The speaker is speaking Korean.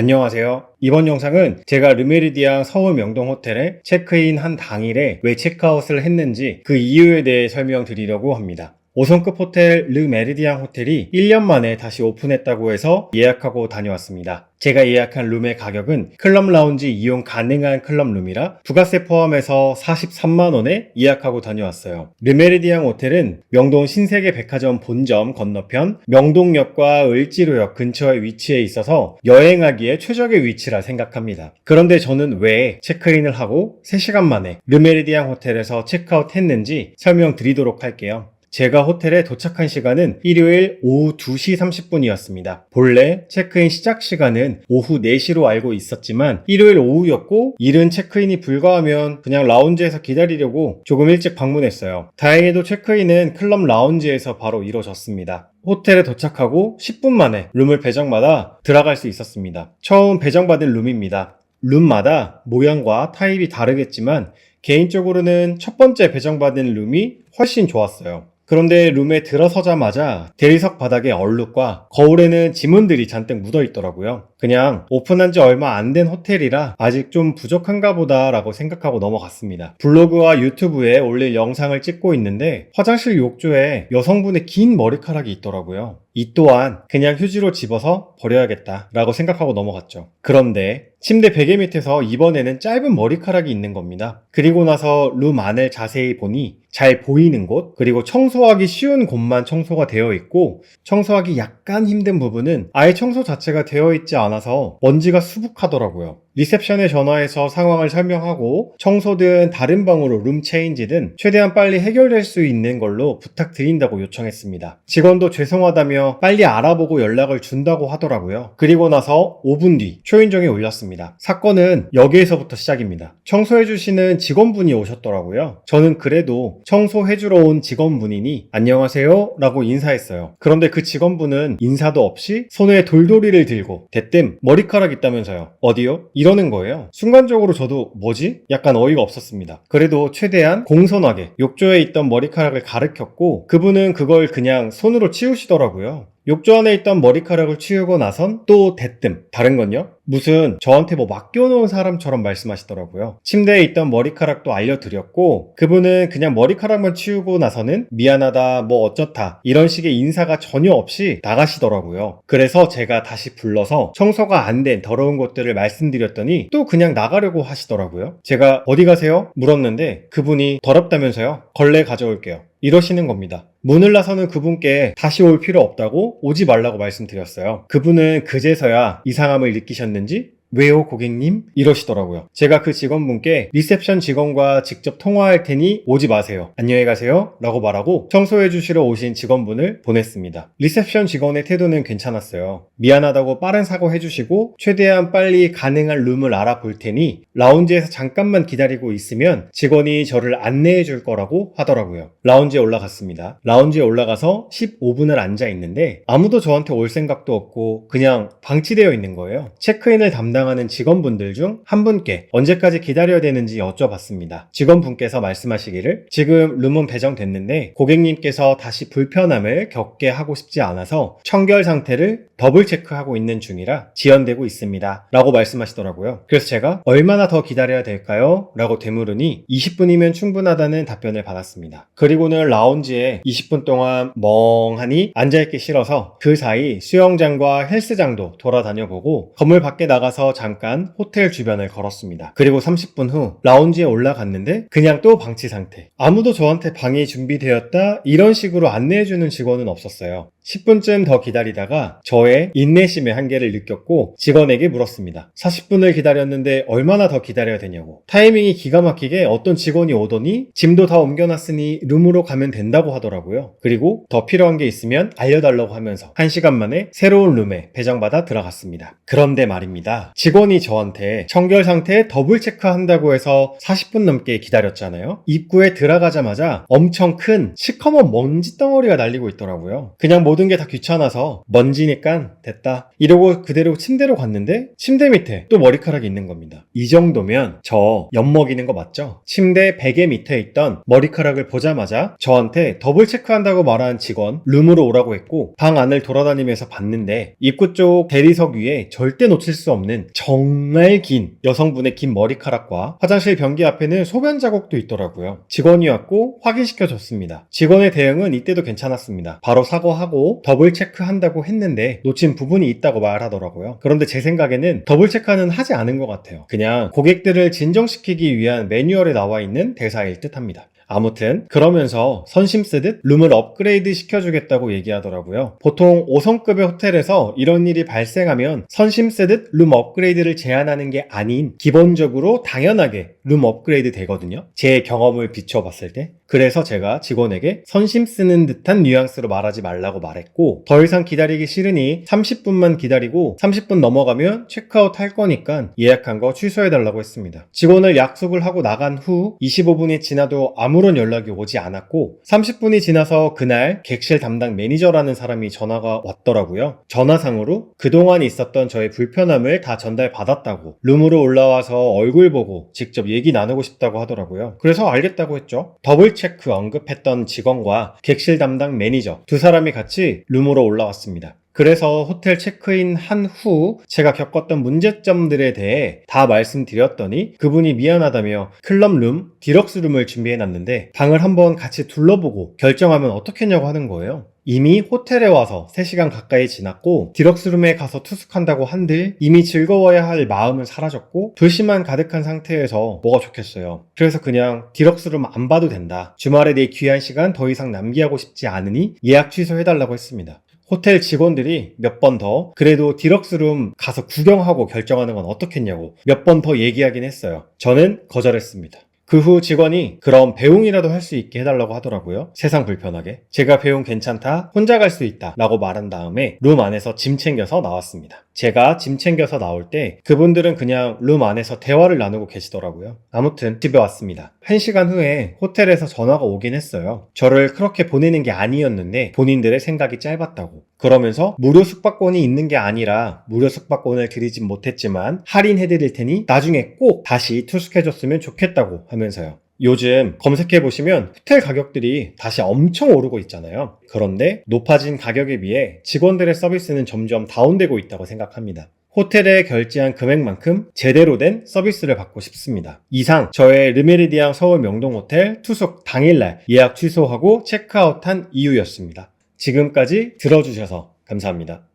안녕하세요. 이번 영상은 제가 르메리디앙 서울 명동 호텔에 체크인 한 당일에 왜 체크아웃을 했는지 그 이유에 대해 설명드리려고 합니다. 5성급 호텔 르메리디앙 호텔이 1년 만에 다시 오픈했다고 해서 예약하고 다녀왔습니다. 제가 예약한 룸의 가격은 클럽 라운지 이용 가능한 클럽 룸이라 부가세 포함해서 43만원에 예약하고 다녀왔어요. 르메리디앙 호텔은 명동 신세계 백화점 본점 건너편 명동역과 을지로역 근처에 위치해 있어서 여행하기에 최적의 위치라 생각합니다. 그런데 저는 왜 체크인을 하고 3시간 만에 르메리디앙 호텔에서 체크아웃 했는지 설명드리도록 할게요. 제가 호텔에 도착한 시간은 일요일 오후 2시 30분이었습니다. 본래 체크인 시작 시간은 오후 4시로 알고 있었지만 일요일 오후였고 일은 체크인이 불가하면 그냥 라운지에서 기다리려고 조금 일찍 방문했어요. 다행히도 체크인은 클럽 라운지에서 바로 이루어졌습니다. 호텔에 도착하고 10분 만에 룸을 배정받아 들어갈 수 있었습니다. 처음 배정받은 룸입니다. 룸마다 모양과 타입이 다르겠지만 개인적으로는 첫 번째 배정받은 룸이 훨씬 좋았어요. 그런데 룸에 들어서자마자 대리석 바닥에 얼룩과 거울에는 지문들이 잔뜩 묻어 있더라고요. 그냥 오픈한 지 얼마 안 된 호텔이라 아직 좀 부족한가 보다 라고 생각하고 넘어갔습니다. 블로그와 유튜브에 올릴 영상을 찍고 있는데 화장실 욕조에 여성분의 긴 머리카락이 있더라고요. 이 또한 그냥 휴지로 집어서 버려야겠다 라고 생각하고 넘어갔죠. 그런데 침대 베개 밑에서 이번에는 짧은 머리카락이 있는 겁니다. 그리고 나서 룸 안을 자세히 보니 잘 보이는 곳, 그리고 청소하기 쉬운 곳만 청소가 되어 있고 청소하기 약간 힘든 부분은 아예 청소 자체가 되어 있지 않아서 먼지가 수북하더라고요. 리셉션에 전화해서 상황을 설명하고 청소든 다른 방으로 룸 체인지든 최대한 빨리 해결될 수 있는 걸로 부탁드린다고 요청했습니다. 직원도 죄송하다며 빨리 알아보고 연락을 준다고 하더라고요. 그리고 나서 5분 뒤 초인종이 울렸습니다. 사건은 여기에서부터 시작입니다. 청소해주시는 직원분이 오셨더라고요. 저는 그래도 청소해주러 온 직원분이니 안녕하세요 라고 인사했어요. 그런데 그 직원분은 인사도 없이 손에 돌돌이를 들고 대뜸 머리카락 있다면서요. 어디요? 이러는 거예요. 순간적으로 저도 뭐지? 약간 어이가 없었습니다. 그래도 최대한 공손하게 욕조에 있던 머리카락을 가르쳤고 그분은 그걸 그냥 손으로 치우시더라고요. 욕조 안에 있던 머리카락을 치우고 나선 또 대뜸 다른 건요? 무슨 저한테 뭐 맡겨놓은 사람처럼 말씀하시더라고요. 침대에 있던 머리카락도 알려드렸고 그분은 그냥 머리카락만 치우고 나서는 미안하다 뭐 어쩌다 이런 식의 인사가 전혀 없이 나가시더라고요. 그래서 제가 다시 불러서 청소가 안 된 더러운 것들을 말씀드렸더니 또 그냥 나가려고 하시더라고요. 제가 어디 가세요? 물었는데 그분이 더럽다면서요? 걸레 가져올게요. 이러시는 겁니다. 문을 나서는 그분께 다시 올 필요 없다고 오지 말라고 말씀드렸어요. 그분은 그제서야 이상함을 느끼셨는지 왜요 고객님? 이러시더라고요. 제가 그 직원분께 리셉션 직원과 직접 통화할 테니 오지 마세요. 안녕히 가세요 라고 말하고 청소해 주시러 오신 직원분을 보냈습니다. 리셉션 직원의 태도는 괜찮았어요. 미안하다고 빠른 사과해 주시고 최대한 빨리 가능한 룸을 알아볼 테니 라운지에서 잠깐만 기다리고 있으면 직원이 저를 안내해 줄 거라고 하더라고요. 라운지에 올라갔습니다. 라운지에 올라가서 15분을 앉아 있는데 아무도 저한테 올 생각도 없고 그냥 방치되어 있는 거예요. 체크인을 담당하는 직원분들 중 한 분께 언제까지 기다려야 되는지 여쭤봤습니다. 직원분께서 말씀하시기를 지금 룸은 배정됐는데 고객님께서 다시 불편함을 겪게 하고 싶지 않아서 청결 상태를 더블 체크하고 있는 중이라 지연되고 있습니다 라고 말씀하시더라고요. 그래서 제가 얼마나 더 기다려야 될까요? 라고 되물으니 20분이면 충분하다는 답변을 받았습니다. 그리고는 라운지에 20분 동안 멍하니 앉아있기 싫어서 그 사이 수영장과 헬스장도 돌아다녀보고 건물 밖에 나가서 잠깐 호텔 주변을 걸었습니다. 그리고 30분 후 라운지에 올라갔는데 그냥 또 방치 상태. 아무도 저한테 방이 준비되었다 이런 식으로 안내해주는 직원은 없었어요. 10분쯤 더 기다리다가 저의 인내심의 한계를 느꼈고 직원에게 물었습니다. 40분을 기다렸는데 얼마나 더 기다려야 되냐고. 타이밍이 기가 막히게 어떤 직원이 오더니 짐도 다 옮겨놨으니 룸으로 가면 된다고 하더라고요. 그리고 더 필요한 게 있으면 알려달라고 하면서 1시간 만에 새로운 룸에 배정받아 들어갔습니다. 그런데 말입니다. 직원이 저한테 청결 상태 더블 체크한다고 해서 40분 넘게 기다렸잖아요. 입구에 들어가자마자 엄청 큰 시커먼 먼지 덩어리가 날리고 있더라고요. 그냥 모든 게 다 귀찮아서 먼지니까 됐다 이러고 그대로 침대로 갔는데 침대 밑에 또 머리카락이 있는 겁니다. 이 정도면 저 엿먹이는 거 맞죠? 침대 베개 밑에 있던 머리카락을 보자마자 저한테 더블 체크한다고 말한 직원 룸으로 오라고 했고, 방 안을 돌아다니면서 봤는데 입구 쪽 대리석 위에 절대 놓칠 수 없는 정말 긴 여성분의 긴 머리카락과 화장실 변기 앞에는 소변 자국도 있더라고요. 직원이 왔고 확인시켜줬습니다. 직원의 대응은 이때도 괜찮았습니다. 바로 사과하고 더블 체크한다고 했는데 놓친 부분이 있다고 말하더라고요. 그런데 제 생각에는 더블 체크는 하지 않은 것 같아요. 그냥 고객들을 진정시키기 위한 매뉴얼에 나와 있는 대사일 듯 합니다. 아무튼 그러면서 선심 쓰듯 룸을 업그레이드 시켜주겠다고 얘기하더라고요. 보통 5성급의 호텔에서 이런 일이 발생하면 선심 쓰듯 룸 업그레이드를 제안하는 게 아닌 기본적으로 당연하게 룸 업그레이드 되거든요. 제 경험을 비춰봤을 때. 그래서 제가 직원에게 선심 쓰는 듯한 뉘앙스로 말하지 말라고 말했고, 더 이상 기다리기 싫으니 30분만 기다리고 30분 넘어가면 체크아웃 할 거니까 예약한 거 취소해달라고 했습니다. 직원을 약속을 하고 나간 후 25분이 지나도 아무런 연락이 오지 않았고, 30분이 지나서 그날 객실 담당 매니저라는 사람이 전화가 왔더라고요. 전화상으로 그동안 있었던 저의 불편함을 다 전달받았다고, 룸으로 올라와서 얼굴 보고 직접 얘기 나누고 싶다고 하더라고요. 그래서 알겠다고 했죠. 더블 체크 언급했던 직원과 객실 담당 매니저 두 사람이 같이 룸으로 올라왔습니다. 그래서 호텔 체크인 한 후 제가 겪었던 문제점들에 대해 다 말씀드렸더니 그분이 미안하다며 클럽룸, 디럭스룸을 준비해놨는데 방을 한번 같이 둘러보고 결정하면 어떻겠냐고 하는 거예요. 이미 호텔에 와서 3시간 가까이 지났고 디럭스룸에 가서 투숙한다고 한들 이미 즐거워야 할 마음은 사라졌고 불씨만 가득한 상태에서 뭐가 좋겠어요. 그래서 그냥 디럭스룸 안 봐도 된다. 주말에 내 귀한 시간 더 이상 낭비하고 싶지 않으니 예약 취소해달라고 했습니다. 호텔 직원들이 몇 번 더 그래도 디럭스룸 가서 구경하고 결정하는 건 어떻겠냐고 몇 번 더 얘기하긴 했어요. 저는 거절했습니다. 그 후 직원이 그럼 배웅이라도 할 수 있게 해달라고 하더라고요. 세상 불편하게. 제가 배웅 괜찮다, 혼자 갈 수 있다 라고 말한 다음에 룸 안에서 짐 챙겨서 나왔습니다. 제가 짐 챙겨서 나올 때 그분들은 그냥 룸 안에서 대화를 나누고 계시더라고요. 아무튼 집에 왔습니다. 1시간 후에 호텔에서 전화가 오긴 했어요. 저를 그렇게 보내는 게 아니었는데 본인들의 생각이 짧았다고. 그러면서 무료 숙박권이 있는 게 아니라 무료 숙박권을 드리진 못했지만 할인해드릴 테니 나중에 꼭 다시 투숙해줬으면 좋겠다고 하면서요. 요즘 검색해보시면 호텔 가격들이 다시 엄청 오르고 있잖아요. 그런데 높아진 가격에 비해 직원들의 서비스는 점점 다운되고 있다고 생각합니다. 호텔에 결제한 금액만큼 제대로 된 서비스를 받고 싶습니다. 이상 저의 르메리디앙 서울 명동호텔 투숙 당일날 예약 취소하고 체크아웃한 이유였습니다. 지금까지 들어주셔서 감사합니다.